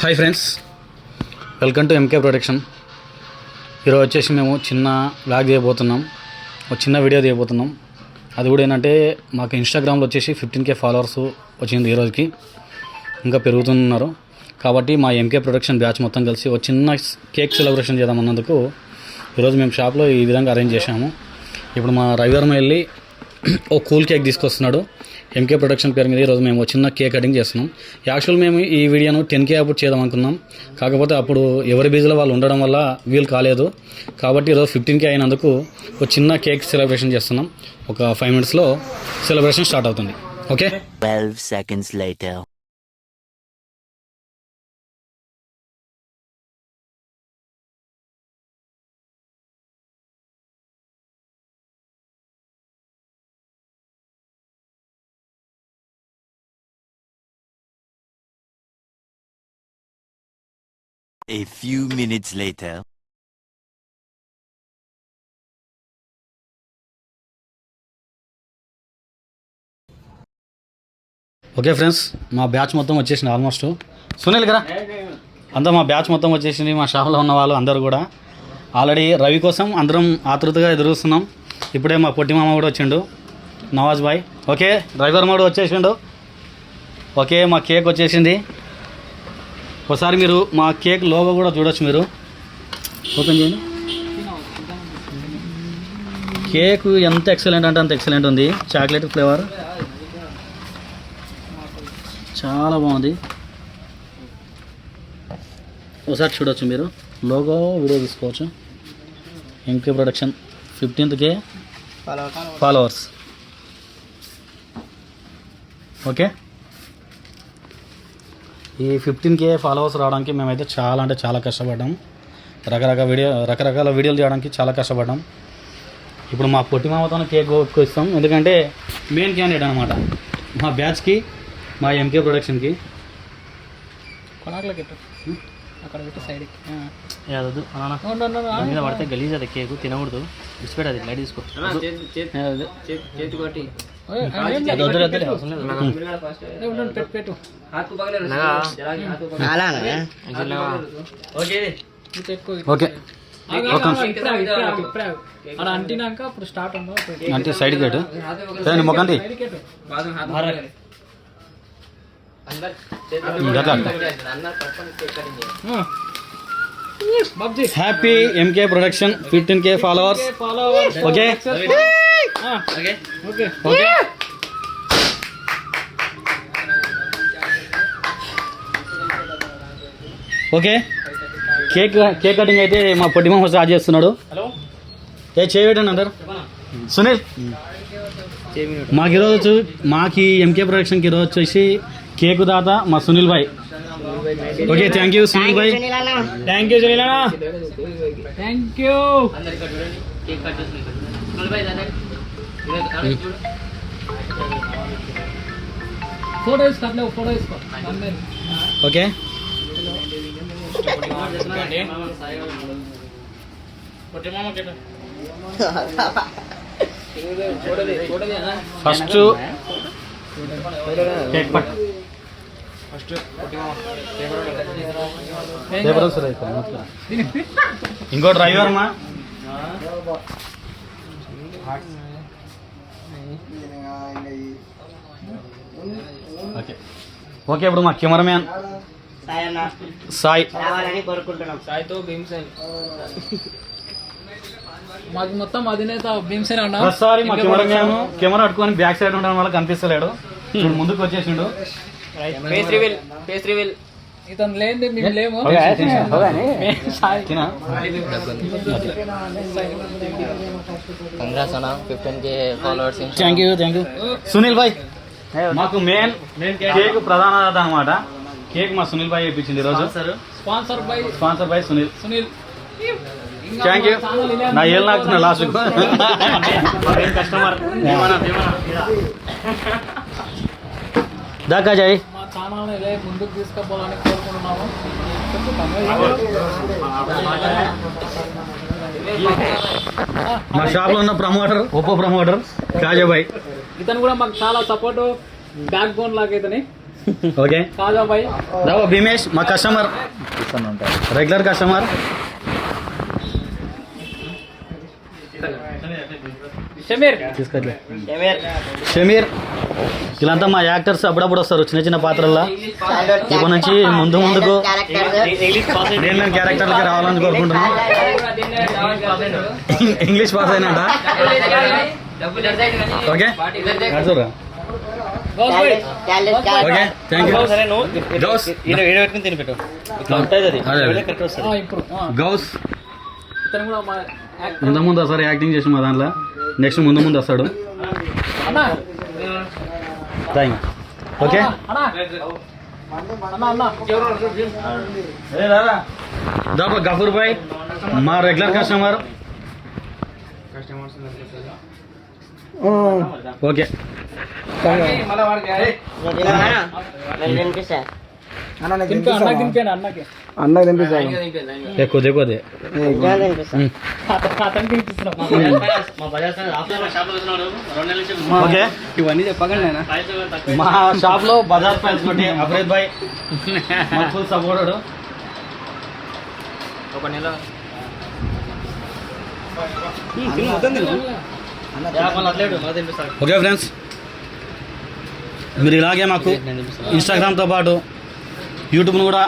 Hi friends, welcome to MK production. ఈరోజు వచ్చేసి మేము చిన్న వ్లాగ్ చేయబోతున్నాం, ఒక చిన్న వీడియో తీయబోతున్నాం. అది కూడా ఏంటంటే మాకు ఇన్స్టాగ్రామ్లో వచ్చేసి 15K ఫాలోవర్స్ వచ్చింది. ఈరోజుకి ఇంకా పెరుగుతున్నారు. కాబట్టి మా ఎంకే ప్రొడక్షన్ బ్యాచ్ మొత్తం కలిసి ఒక చిన్న కేక్ సెలబ్రేషన్ చేద్దామన్నందుకు ఈరోజు మేము షాప్లో ఈ విధంగా అరేంజ్ చేశాము. ఇప్పుడు మా రవివర్మ వెళ్ళి ఓ కూల్ కేక్ తీసుకొస్తున్నాడు. ఎంకే ప్రొడక్షన్ పేరు మీద ఈరోజు మేము చిన్న కేక్ కటింగ్ చేస్తున్నాం. యాక్చువల్ మేము ఈ వీడియోను 10K అప్పుడు చేద్దాం అనుకున్నాం. కాకపోతే అప్పుడు ఎవరి బిజీలో వాళ్ళు ఉండడం వల్ల వీలు కాలేదు. కాబట్టి ఈరోజు 15K అయినందుకు ఒక చిన్న కేక్ సెలబ్రేషన్ చేస్తున్నాం. ఒక 5 minutesలో సెలబ్రేషన్ స్టార్ట్ అవుతుంది. Okay, 12 seconds later. A few minutes later. Okay friends, మా బ్యాచ్ మొత్తం వచ్చేసింది. ఆల్మోస్ట్ సునీల్ కదా అంతా మా బ్యాచ్ మొత్తం వచ్చేసింది. మా షాప్లో ఉన్న వాళ్ళు అందరూ కూడా ఆల్రెడీ రవి కోసం అందరం ఆతృతగా ఎదురుస్తున్నాం. ఇప్పుడే మా పొట్టి మామ కూడా వచ్చిండు, నవాజ్ బాయ్. ఓకే, రవివర్మ కూడా వచ్చేసిండు. ఓకే, మా కేక్ వచ్చేసింది. ఒకసారి మీరు మా కేక్ లోగో కూడా చూడొచ్చు. మీరు ఓపెన్ చేయండి. కేక్ ఎంత ఎక్సలెంట్ అంటే అంత ఎక్సలెంట్ ఉంది. చాక్లెట్ ఫ్లేవర్ చాలా బాగుంది. ఒకసారి చూడొచ్చు మీరు. లోగో వీడియో తీసుకోవచ్చు. MK production 15K followers. Okay, ఈ 15K ఫాలోవర్స్ రావడానికి మేమైతే చాలా అంటే చాలా కష్టపడ్డాం. రకరకాల వీడియోలు చేయడానికి చాలా కష్టపడ్డాం. ఇప్పుడు మా పొట్టి మామతో కేక్ ఇస్తాం, ఎందుకంటే మెయిన్ క్యాండిడేట్ అనమాట మా బ్యాచ్కి, మా ఎంకే ప్రొడక్షన్కి. అక్కడ పెట్టి సైడ్కి యాదదు మీద పడితే గలీజ్. అది కేకు తినకూడదు, బిస్కెట్ అది లైట్ తీసుకో. ఓకే, అంటినాక అప్పుడు స్టార్ట్ అంటే సైడ్ గేటు మొక్కండి. Happy MK production 15K followers. Okay okay okay okay cake cutting అయితే మా పొట్టి మామ స్టార్ట్ చేస్తున్నాడు. చేయబెట్టండి అందరు. సునీల్, మాకు ఈరోజు మాకు ఎంకే ప్రొడక్షన్కి ఈరోజు వచ్చేసి కేకు దాత మా సునీల్ భాయ్. ఓకే, థ్యాంక్ యూ సునీల్ భాయ్. థ్యాంక్ యూ సునీల్ అన్న. Thank you. ఫోటో తీసుకో, ఫోటో తీసుకో. ఓకే, ఫస్ట్ ఇంకో డ్రైవర్ మా. ఓకే ఓకే, ఇప్పుడు మా కెమెరామ్యాన్ సాయి. మాకు మొత్తం అధినేత భీమసేన అన్న. ప్రతిసారి మా కెమెరామ్యాన్ కెమెరా పట్టుకొని బ్యాక్ సైడ్ ఉండడం వల్ల కనిపిస్తలేడు. ఇప్పుడు ముందుకు వచ్చేసిండు. ఇతను లేని మేము లేము. థ్యాంక్ యూ సునీల్ భాయ్. మాకు మెయిన్ కేక్ ప్రధానత అనమాట. కేక్ మా సునీల్ భాయ్ ఇప్పించింది ఈరోజు. Sponsor by Sunil. Thank you. నా ఏళ్ళు నాకుతున్నా లాస్ట్ కస్టమర్ దాకా జాయ్. మా ఛానల్ని ఇలా ముందుకు తీసుకుపోవాలని కోరుకుంటున్నాము. మా షాప్లో ఉన్న ప్రమోటర్, ఉప ప్రమోటర్ కాజాబాయ్. ఇతను కూడా మాకు చాలా సపోర్ట్, బ్యాక్ బోన్ లాగా ఇతని. ఓకే కాజా బాయ్ రావు భీమేష్ మా కస్టమర్ రెగ్యులర్ కస్టమర్. షమీర్ తీసుకొచ్చి షమీర్ వీళ్ళంతా మా యాక్టర్స్ అప్పుడప్పుడు వస్తారు చిన్న చిన్న పాత్రల్లో. ఇప్పటి నుంచి ముందుకు నేను క్యారెక్టర్లకి రావాలని కోరుకుంటున్నాను. ఇంగ్లీష్ పాస్ అయినట. ఓకే చూడరా. గౌస్ బాయ్ ఓకే థ్యాంక్ యూ గౌస్. ఇప్పుడు గౌస్ ఇతను కూడా మా యాక్టర్. ఇంతకుముందు వస్తారు యాక్టింగ్ చేసి మా దాంట్లో. నెక్స్ట్ ముందు వస్తాడు. అన్నా థ్యాంక్ ఓకే అన్నా అన్నా దాప గఫూర్ భాయ్ మా రెగ్యులర్ కస్టమర్. ఓకే అన్నకి అన్నకు తినిపిస్తాను. ఎక్కువ కొద్ది అతను తినిపిస్తున్నాం. ఓకే ఇవన్నీ చెప్పకండి నేను. మా షాప్ లో బజాజ్ ఫైల్స్ కొట్టి అఫ్రేద్ భాయ్ ఫుల్ సపోర్టెడ్. ఓకే ఫ్రెండ్స్ మీరు ఇలాగే మాకు ఇన్స్టాగ్రామ్తో పాటు యూట్యూబ్ను కూడా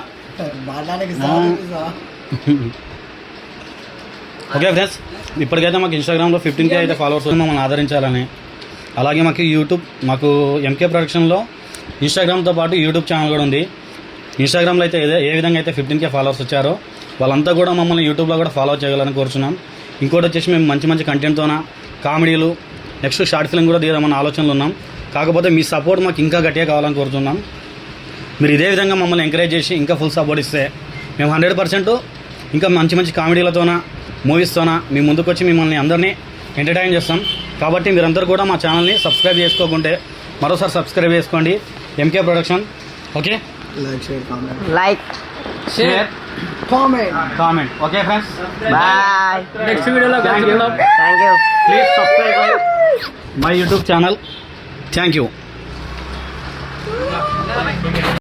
ఓకే ఫ్రెండ్స్ ఇప్పటికైతే మాకు ఇన్స్టాగ్రామ్లో 15K అయితే ఫాలోవర్స్ మమ్మల్ని ఆదరించాలని. అలాగే మాకు యూట్యూబ్ మాకు ఎంకే ప్రొడక్షన్లో ఇన్స్టాగ్రామ్తో పాటు యూట్యూబ్ ఛానల్ కూడా ఉంది. ఇన్స్టాగ్రామ్లో అయితే ఏ విధంగా అయితే 15K ఫాలోవర్స్ వచ్చారో వాళ్ళంతా కూడా మమ్మల్ని యూట్యూబ్లో కూడా ఫాలో చేయాలని కోరుచున్నాం. ఇంకోటి వచ్చేసి మేము మంచి మంచి కంటెంట్తోన కామెడీలు నెక్స్ట్ షార్ట్ ఫిల్మ్ కూడా తీయమన్న ఆలోచనలు ఉన్నాం. కాకపోతే మీ సపోర్ట్ మాకు ఇంకా గట్టిగా కావాలని కోరుతున్నాం. మీరు ఇదే విధంగా మమ్మల్ని ఎంకరేజ్ చేసి ఇంకా ఫుల్ సపోర్ట్ ఇస్తే మేము 100% ఇంకా మంచి మంచి కామెడీలతోన మూవీస్తోన మీ ముందుకు వచ్చి మిమ్మల్ని అందరినీ ఎంటర్టైన్ చేస్తాం. కాబట్టి మీరందరూ కూడా మా ఛానల్ని సబ్స్క్రైబ్ చేసుకోకుంటే మరోసారి సబ్స్క్రైబ్ చేసుకోండి MK production. Okay like share comment. Okay friends bye. Next వీడియోలో కలుసుకుందాం. Thank you. Please subscribe my YouTube channel. Thank you.